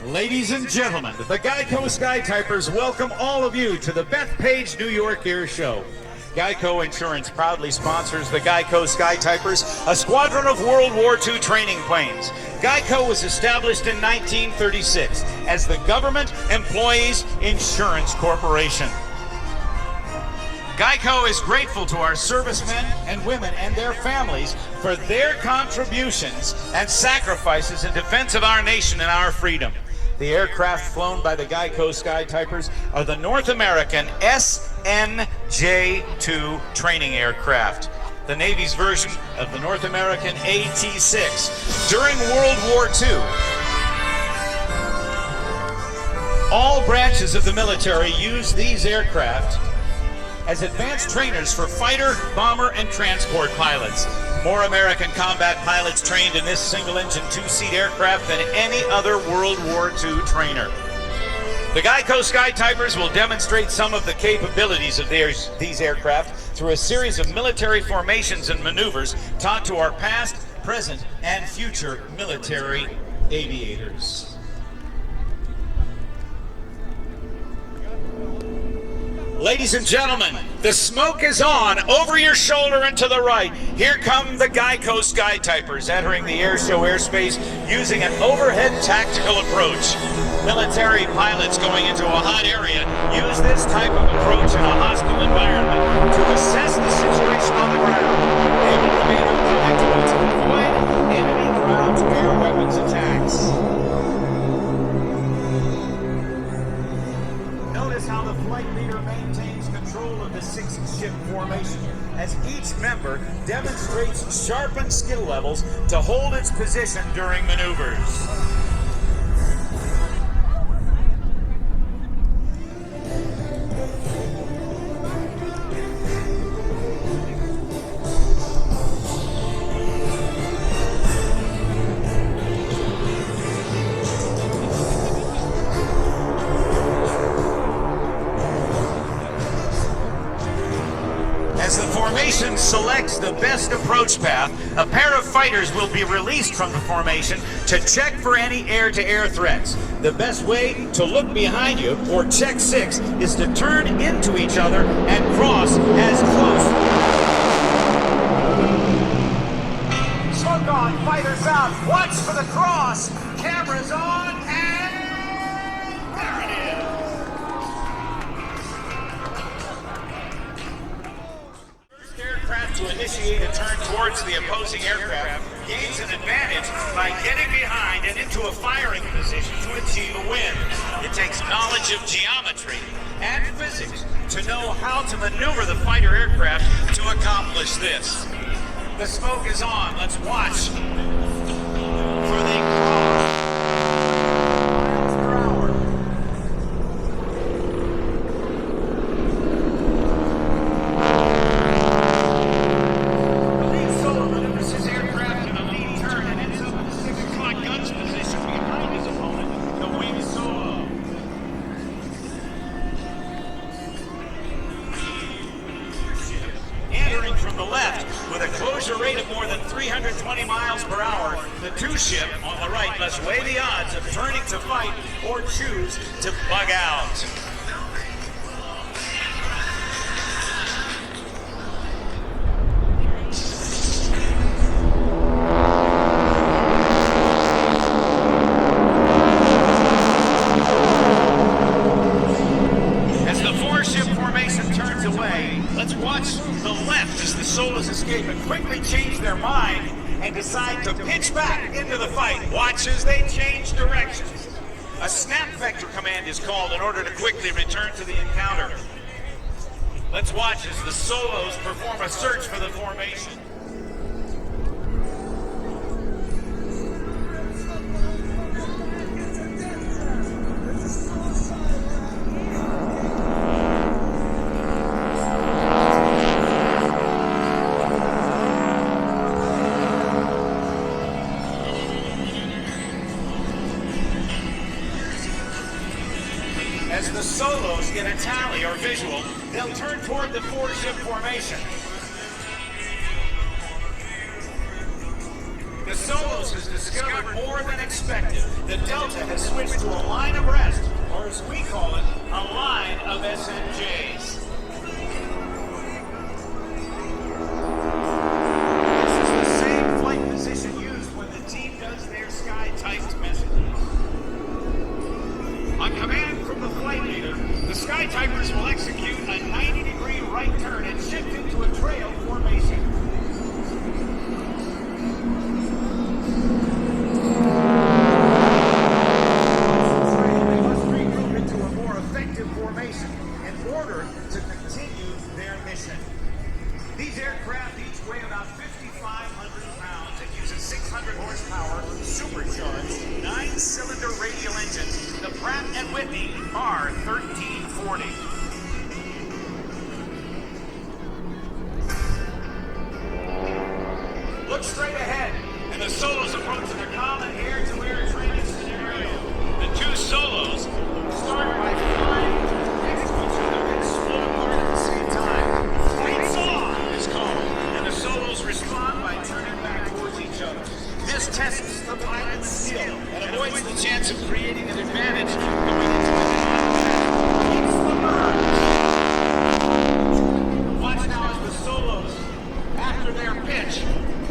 Ladies and gentlemen, the Geico Skytypers welcome all of you to the Bethpage, New York Airshow. Geico Insurance proudly sponsors the Geico Skytypers, a squadron of World War II training planes. Geico was established in 1936 as the Government Employees Insurance Corporation. Geico is grateful to our servicemen and women and their families for their contributions and sacrifices in defense of our nation and our freedom. The aircraft flown by the Geico Skytypers are the North American SNJ-2 training aircraft, the Navy's version of the North American AT-6. During World War II, all branches of the military used these aircraft as advanced trainers for fighter, bomber, and transport pilots. More American combat pilots trained in this single-engine two-seat aircraft than any other World War II trainer. The Geico Skytypers will demonstrate some of the capabilities of these aircraft through a series of military formations and maneuvers taught to our past, present, and future military aviators. Ladies and gentlemen, the smoke is on. Over your shoulder and to the right, here come the Geico Skytypers entering the airshow airspace using an overhead tactical approach. Military pilots going into a hot area use this type of approach in a hostile environment to assess the situation on the ground. They will remain unpredictable to avoid enemy ground air weapons attacks. Notice how the flight leader maintains control of the six-ship formation as each member demonstrates sharpened skill levels to hold its position during maneuvers. As the formation selects the best approach path, a pair of fighters will be released from the formation to check for any air-to-air threats. The best way to look behind you, or check six, is to turn into each other and cross as close. Smoke on, fighters out, watch for the cross, cameras on, and there it is. To initiate a turn towards the opposing aircraft gains an advantage by getting behind and into a firing position to achieve a win. It takes knowledge of geometry and physics to know how to maneuver the fighter aircraft to accomplish this. The smoke is on. Let's watch for the cross. Miles per hour. From the left, with a closure rate of more than 320 miles per hour, the two-ship on the right must weigh the odds of turning to fight or choose to bug out. As the four-ship formation turns away, let's watch the left as the Solas escape and quickly change their mind and decide to pitch back into the fight. Watch as they change directions. A snap vector command is called in order to quickly return to the encounter. Let's watch as the Solos perform a search for the formation. As the Solos get a tally or visual, they'll turn toward the four-ship formation. The Solos has discovered more than a inspected, the Delta has switched to a line abreast, or as we call it, a line of SNJs. This is the same flight position used when the team does their Skytyped messages. On command from the flight leader, the Skytypers will execute a 90-degree right turn and shift into a trail formation. They must regroup into a more effective formation in order to continue their mission. These aircraft each weigh about 5,500 pounds and use a 600 horsepower supercharged 9-cylinder radial engine, the Pratt & Whitney R1340. Look straight ahead, and the Solos approach the common air-to-air training scenario. The two Solos start by flying next to each other and slow apart at the same time. Lights on is called, and the Solos respond by turning back towards each other. This tests the pilot's skill and avoids the chance of creating an advantage going into the Watch now as the Solos, after their pitch,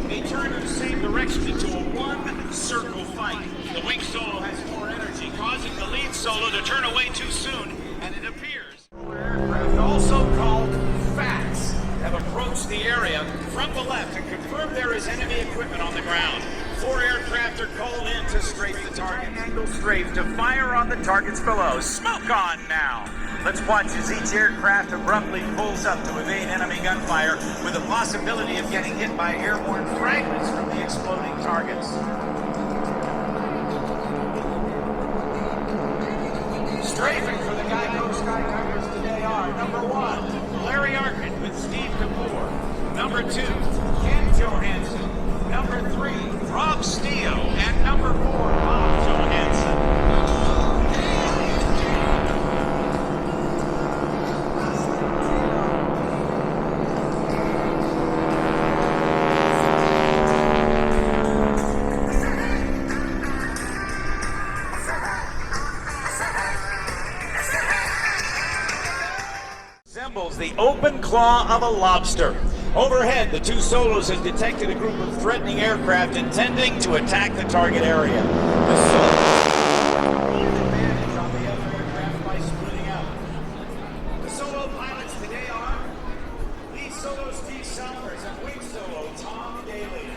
they turn in the same direction into a one-circle fight. The wing Solo has more energy, causing the lead Solo to turn away too soon, and it appears aircraft, also called FATs, have approached the area from the left and confirmed there is enemy equipment on the ground. 4 aircraft are called in to strafe the target. Angle strafe to fire on the targets below. Smoke on now! Let's watch as each aircraft abruptly pulls up to evade enemy gunfire with the possibility of getting hit by airborne fragments from the exploding targets. Strafing for the Geico Skytypers today are number 1, Larry Arkin with Steve Kapoor. Number 2, Ken Johansson. Number 3, Rob Steele. And number 4, Bob Johansson. Resembles the open claw of a lobster. Overhead, the two Solos have detected a group of threatening aircraft intending to attack the target area. The Solos gain advantage on the other aircraft by splitting out. The Solo pilots today are lead Solo Steve Sellers and wing Solo Tom Daly.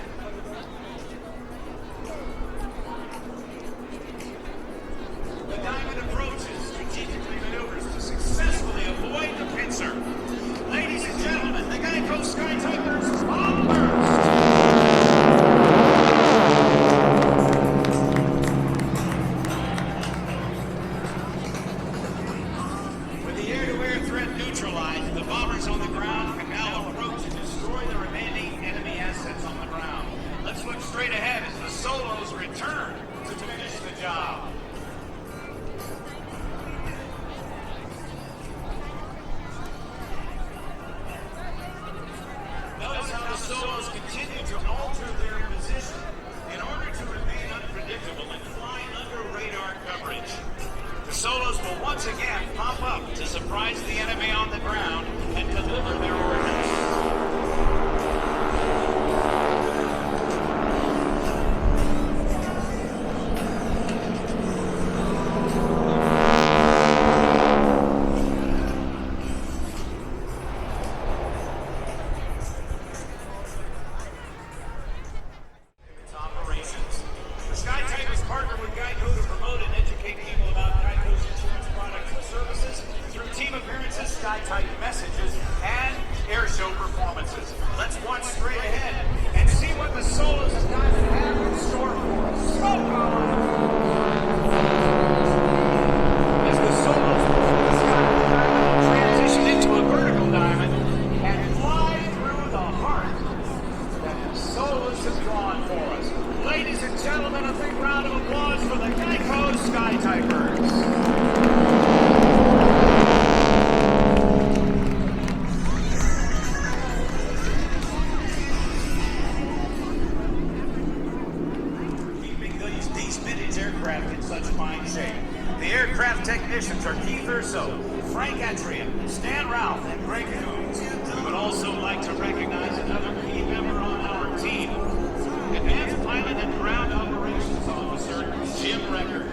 The Diamond approaches, strategically maneuvers to successfully avoid the pincer. Ladies and gentlemen, the Geico Skytypers on burst. With the air-to-air threat neutralized, the bombers on the ground can now approach and destroy the remaining enemy assets on the ground. Let's look straight ahead as the Solos return to finish the job. Notice how the Solos continue to alter their position in order to remain unpredictable and fly under radar coverage. The Solos will once again pop up to surprise the enemy on the ground and deliver their ordnance. The Skytypers partner with Geico to promote and educate people about Geico's insurance products and services through team appearances, Skytype messages, and Airshow performances. Let's watch straight ahead and see what the Solos have got to have in store for us. Smoke on! As the Solos before the Skytypers transition into a vertical diamond and fly through the heart that the Solos have drawn for us. Ladies and gentlemen, a big round of applause for the Geico Skytypers. Keeping these minutes aircraft in such fine shape. The aircraft technicians are Keith Urso, Frank Atria, Stan Ralph, and Greg Coons. We would also like to recognize another key member on our team, Advanced Pilot and Ground Operations Officer, Jim Recker.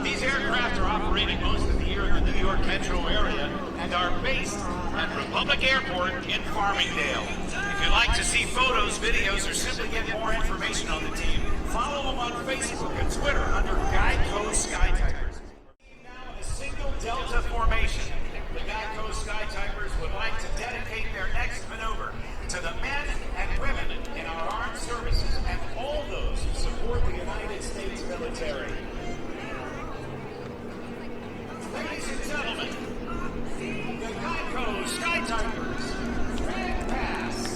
These aircraft are operating most of the year in the New York metro area and are based at Republic Airport in Farmingdale. If you'd like to see photos, videos, or simply get more information on the team, follow them on Facebook and Twitter under Geico Skytypers. Now in a single Delta formation, the Geico Skytypers would like to dedicate their next maneuver to the men and women in our armed services and all those who support the United States military. Ladies and gentlemen, the Geico Skytypers, Red Pass.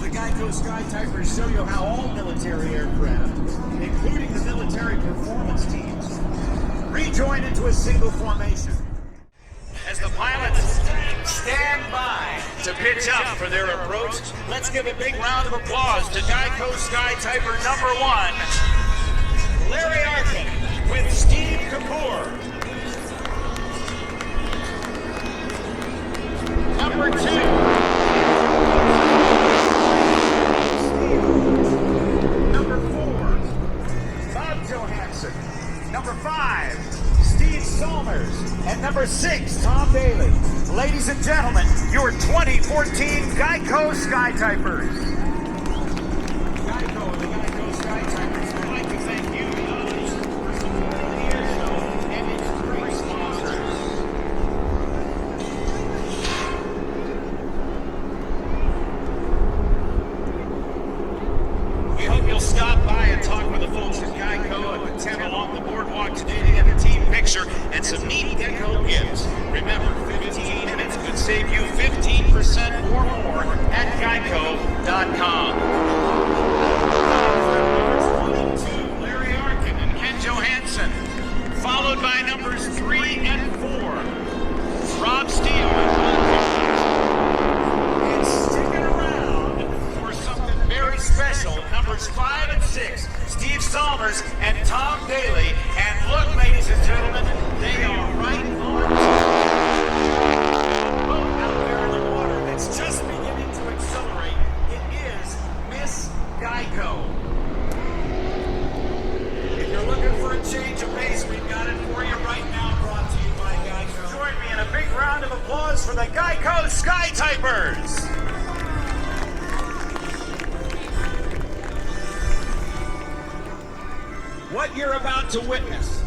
Geico Skytypers show you how all military aircraft, including the military performance teams, rejoin into a single formation. As the pilots stand by to pitch up for their approach, let's give a big round of applause to Geico Skytyper number 1, Larry Arkin with Steve Kapoor. Number 2, number 5, Steve Salmers, and number 6, Tom Daly. Ladies and gentlemen, your 2014 Geico Skytypers. Geico and the Geico Skytypers would like to thank you, the audience, for supporting the Airshow and its great sponsors. We hope you'll stop by and talk with the folks at Geico and attend along the boardwalk today to get a team picture and some neat deco gifts. Remember, 15 minutes could save you 15% or more at geico.com. Numbers 1 and 2, Larry Arkin and Ken Johansson, followed by numbers 3 and 4, Rob Steele and Wantagh. And sticking around for something very special, numbers 5 and 6, Steve Salmers and Tom Daly. And look, ladies and gentlemen, they are right on a boat out there in the water that's just beginning to accelerate. It is Miss Geico. If you're looking for a change of pace, we've got it for you right now, brought to you by Geico. Join me in a big round of applause for the Geico Skytypers. What you're about to witness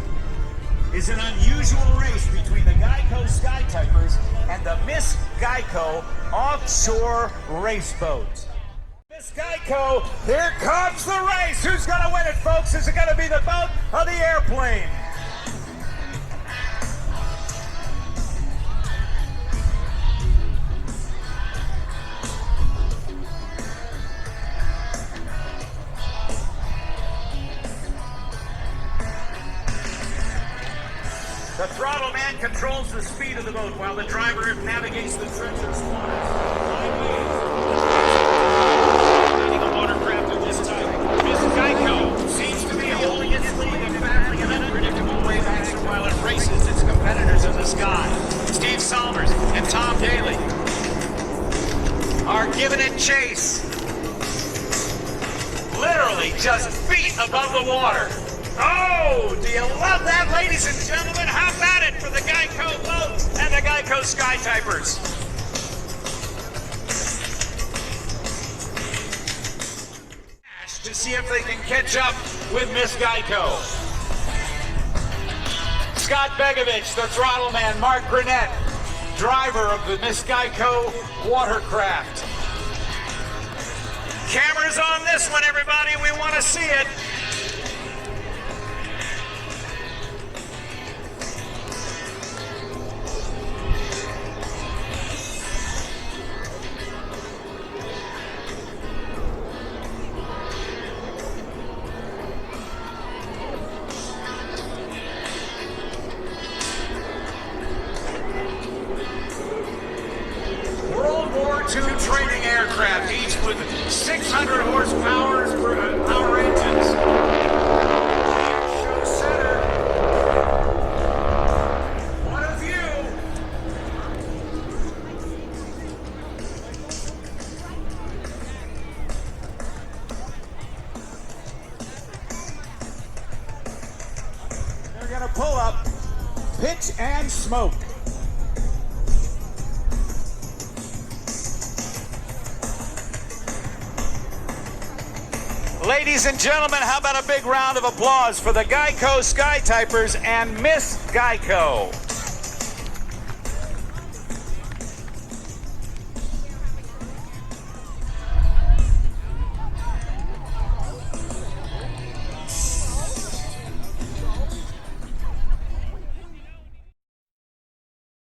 is an unusual race between the Geico Skytypers and the Miss Geico offshore race boat. Miss Geico, here comes the race. Who's going to win it, folks? Is it going to be the boat or the airplane? The throttle man controls the speed of the boat while the driver navigates the treacherous waters. Leading a watercraft of this type, Miss Geico seems to be holding its lead and battling an unpredictable wave action while it races its competitors in the sky. Steve Salmers and Tom Daly are giving it chase. Literally just feet above the water. Oh, do you love that, ladies and gentlemen? How about it for the Geico boat and the Geico Skytypers? To see if they can catch up with Miss Geico. Scott Begovich, the throttle man, Mark Grenett, driver of the Miss Geico watercraft. Cameras on this one, everybody. We want to see it. going to pull up Pitch and Smoke. Ladies and gentlemen, how about a big round of applause for the Geico Skytypers and Miss Geico?